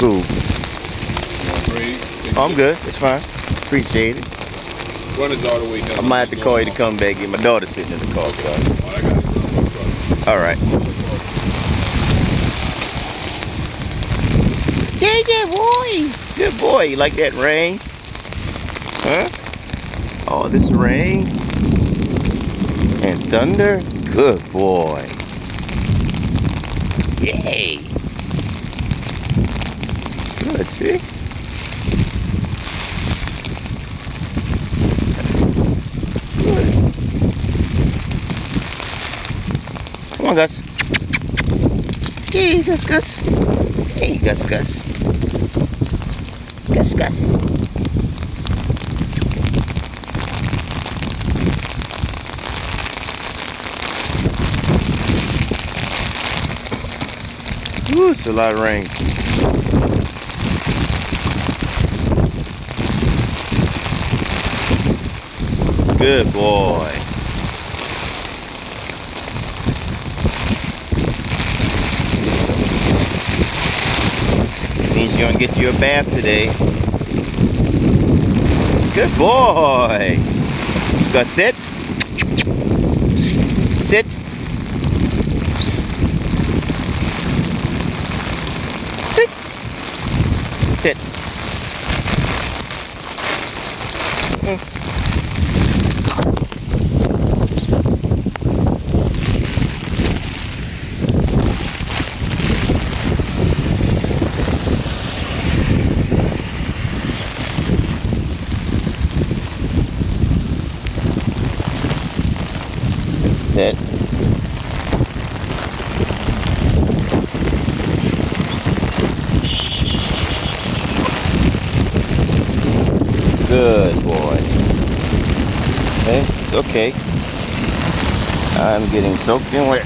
Cool. Breathe. Oh, I'm good. It's fine. Appreciate it. When is all the way I might have to call you to come back in. My daughter's sitting in the car, so. All I got is no problem. All right. Yeah, boy. Good boy. You like that rain? Huh? Oh, this rain and thunder. Good boy. Yay. Good, see? Good. Come on, Gus. Hey, Gus, Gus. Hey, Gus, Gus. Gus, Gus. Ooh, it's a lot of rain. Good boy. Means you're gonna get you a bath today. Good boy. You gotta sit. Sit. Sit. Sit. Sit. Good boy. Okay, it's okay. I'm getting soaked in wet.